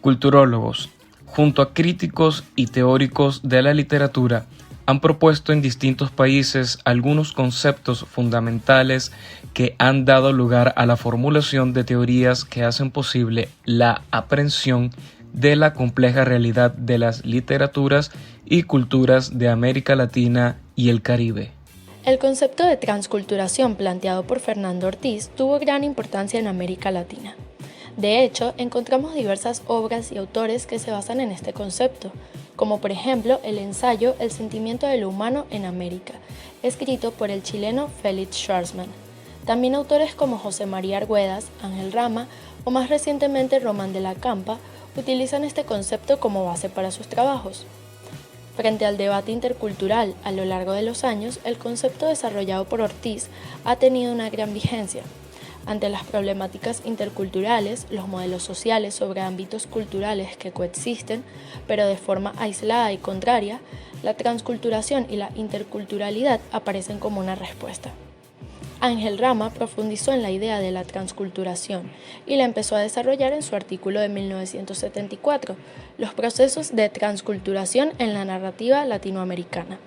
Culturólogos, junto a críticos y teóricos de la literatura, han propuesto en distintos países algunos conceptos fundamentales que han dado lugar a la formulación de teorías que hacen posible la aprehensión de la compleja realidad de las literaturas y culturas de América Latina y el Caribe. El concepto de transculturación planteado por Fernando Ortiz tuvo gran importancia en América Latina. De hecho, encontramos diversas obras y autores que se basan en este concepto, como por ejemplo el ensayo El sentimiento de lo humano en América, escrito por el chileno Félix Schwarzman. También autores como José María Arguedas, Ángel Rama o más recientemente Román de la Campa utilizan este concepto como base para sus trabajos. Frente al debate intercultural a lo largo de los años, el concepto desarrollado por Ortiz ha tenido una gran vigencia. Ante las problemáticas interculturales, los modelos sociales sobre ámbitos culturales que coexisten, pero de forma aislada y contraria, la transculturación y la interculturalidad aparecen como una respuesta. Ángel Rama profundizó en la idea de la transculturación y la empezó a desarrollar en su artículo de 1974, Los procesos de transculturación en la narrativa latinoamericana.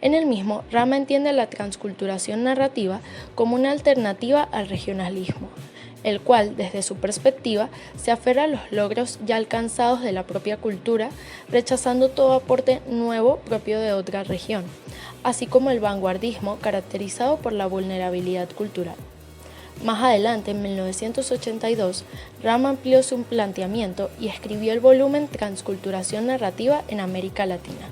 En el mismo, Rama entiende la transculturación narrativa como una alternativa al regionalismo, el cual, desde su perspectiva, se aferra a los logros ya alcanzados de la propia cultura, rechazando todo aporte nuevo propio de otra región, así como el vanguardismo caracterizado por la vulnerabilidad cultural. Más adelante, en 1982, Rama amplió su planteamiento y escribió el volumen Transculturación narrativa en América Latina.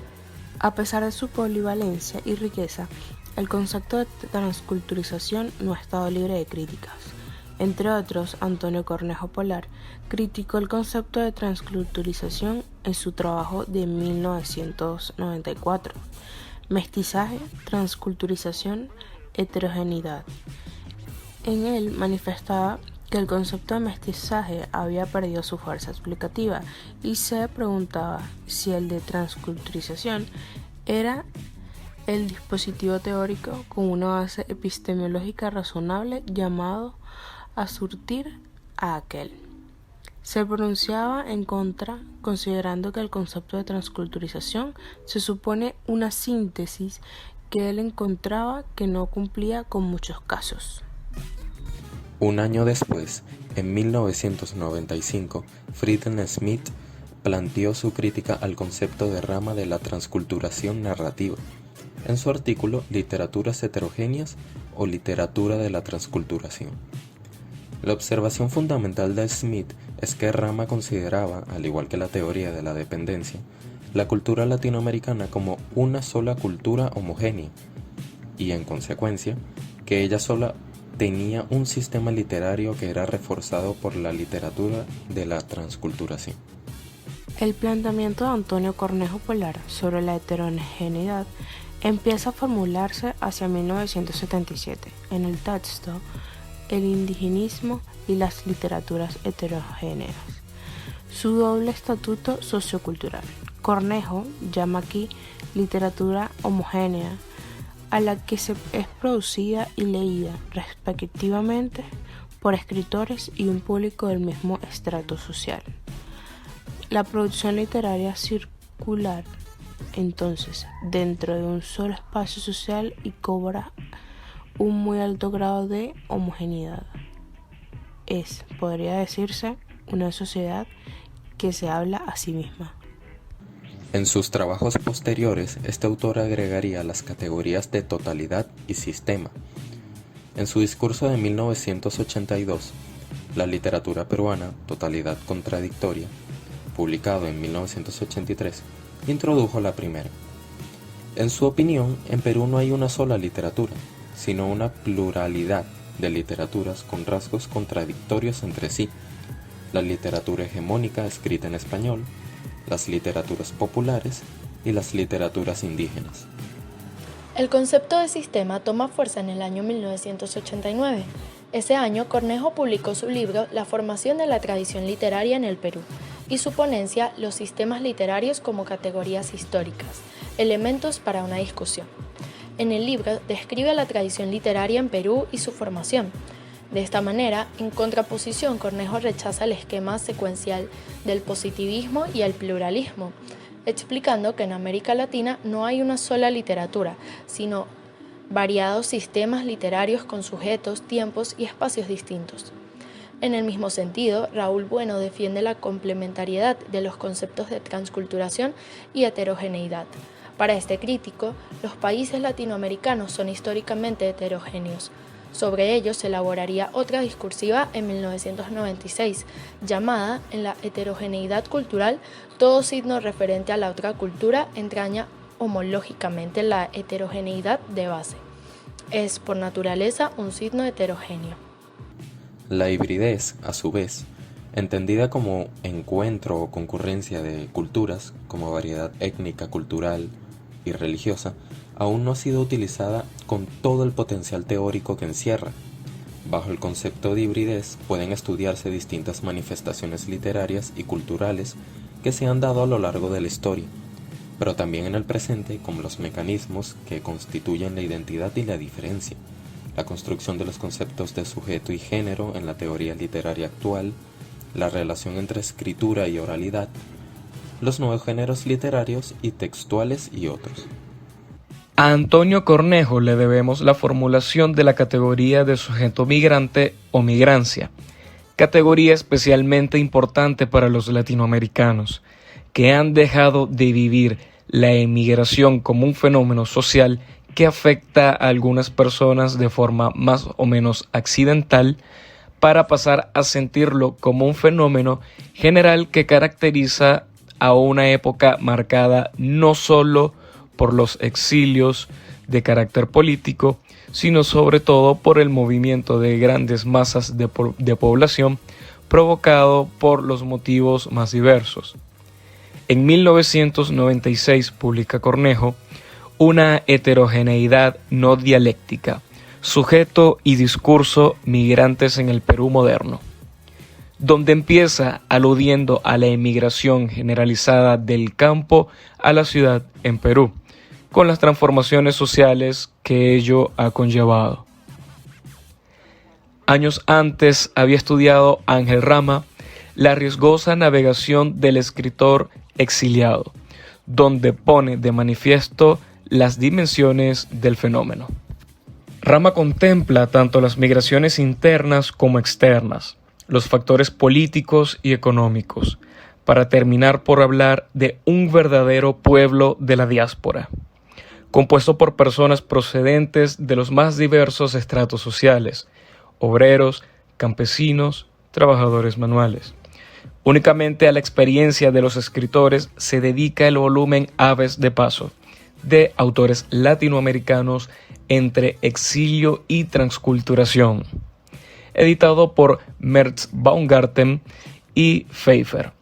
A pesar de su polivalencia y riqueza, el concepto de transculturización no ha estado libre de críticas. Entre otros, Antonio Cornejo Polar criticó el concepto de transculturización en su trabajo de 1994, Mestizaje, transculturización, heterogeneidad. En él manifestaba que el concepto de mestizaje había perdido su fuerza explicativa y se preguntaba si el de transculturización era el dispositivo teórico con una base epistemológica razonable llamado a surtir a aquel. Se pronunciaba en contra, considerando que el concepto de transculturización se supone una síntesis que él encontraba que no cumplía con muchos casos. Un año después, en 1995, Friedhelm Schmidt planteó su crítica al concepto de Rama de la transculturación narrativa, en su artículo Literaturas heterogéneas o literatura de la transculturación. La observación fundamental de Schmidt es que Rama consideraba, al igual que la teoría de la dependencia, la cultura latinoamericana como una sola cultura homogénea, y en consecuencia, que ella sola tenía un sistema literario que era reforzado por la literatura de la transculturación. El planteamiento de Antonio Cornejo Polar sobre la heterogeneidad empieza a formularse hacia 1977 en el texto El indigenismo y las literaturas heterogéneas, su doble estatuto sociocultural. Cornejo llama aquí literatura homogénea a la que es producida y leída respectivamente por escritores y un público del mismo estrato social. La producción literaria circular, entonces, dentro de un solo espacio social y cobra un muy alto grado de homogeneidad. Es, podría decirse, una sociedad que se habla a sí misma. En sus trabajos posteriores, este autor agregaría las categorías de totalidad y sistema. En su discurso de 1982, La literatura peruana, totalidad contradictoria, publicado en 1983, introdujo la primera. En su opinión, en Perú no hay una sola literatura, sino una pluralidad de literaturas con rasgos contradictorios entre sí. La literatura hegemónica escrita en español, las literaturas populares y las literaturas indígenas. El concepto de sistema toma fuerza en el año 1989. Ese año, Cornejo publicó su libro La formación de la tradición literaria en el Perú y su ponencia Los sistemas literarios como categorías históricas, elementos para una discusión. En el libro describe la tradición literaria en Perú y su formación. De esta manera, en contraposición, Cornejo rechaza el esquema secuencial del positivismo y el pluralismo, explicando que en América Latina no hay una sola literatura, sino variados sistemas literarios con sujetos, tiempos y espacios distintos. En el mismo sentido, Raúl Bueno defiende la complementariedad de los conceptos de transculturación y heterogeneidad. Para este crítico, los países latinoamericanos son históricamente heterogéneos. Sobre ello se elaboraría otra discursiva en 1996, llamada En la heterogeneidad cultural, todo signo referente a la otra cultura entraña homológicamente la heterogeneidad de base. Es, por naturaleza, un signo heterogéneo. La hibridez, a su vez, entendida como encuentro o concurrencia de culturas, como variedad étnica, cultural y religiosa, aún no ha sido utilizada con todo el potencial teórico que encierra. Bajo el concepto de hibridez pueden estudiarse distintas manifestaciones literarias y culturales que se han dado a lo largo de la historia, pero también en el presente como los mecanismos que constituyen la identidad y la diferencia, la construcción de los conceptos de sujeto y género en la teoría literaria actual, la relación entre escritura y oralidad, los nuevos géneros literarios y textuales y otros. A Antonio Cornejo le debemos la formulación de la categoría de sujeto migrante o migrancia, categoría especialmente importante para los latinoamericanos, que han dejado de vivir la emigración como un fenómeno social que afecta a algunas personas de forma más o menos accidental, para pasar a sentirlo como un fenómeno general que caracteriza a una época marcada no solo por los exilios de carácter político, sino sobre todo por el movimiento de grandes masas de población provocado por los motivos más diversos. En 1996 publica Cornejo Una heterogeneidad no dialéctica, sujeto y discurso migrantes en el Perú moderno, donde empieza aludiendo a la emigración generalizada del campo a la ciudad en Perú, con las transformaciones sociales que ello ha conllevado. Años antes había estudiado Ángel Rama la riesgosa navegación del escritor exiliado, donde pone de manifiesto las dimensiones del fenómeno. Rama contempla tanto las migraciones internas como externas, los factores políticos y económicos, para terminar por hablar de un verdadero pueblo de la diáspora, compuesto por personas procedentes de los más diversos estratos sociales, obreros, campesinos, trabajadores manuales. Únicamente a la experiencia de los escritores se dedica el volumen Aves de Paso, de autores latinoamericanos entre exilio y transculturación, editado por Merz Baumgarten y Pfeiffer,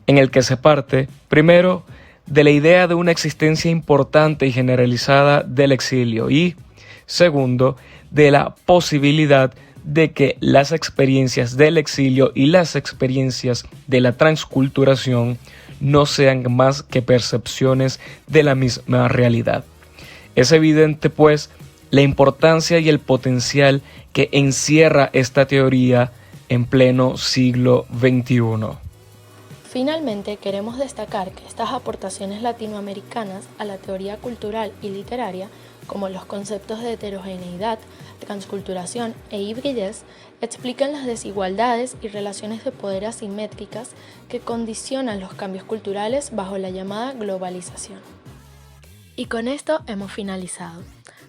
en el que se parte, primero, de la idea de una existencia importante y generalizada del exilio y, segundo, de la posibilidad de que las experiencias del exilio y las experiencias de la transculturación no sean más que percepciones de la misma realidad. Es evidente, pues, la importancia y el potencial que encierra esta teoría en pleno siglo XXI. Finalmente, queremos destacar que estas aportaciones latinoamericanas a la teoría cultural y literaria, como los conceptos de heterogeneidad, transculturación e hibridez, explican las desigualdades y relaciones de poder asimétricas que condicionan los cambios culturales bajo la llamada globalización. Y con esto hemos finalizado.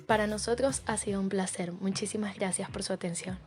Para nosotros ha sido un placer. Muchísimas gracias por su atención.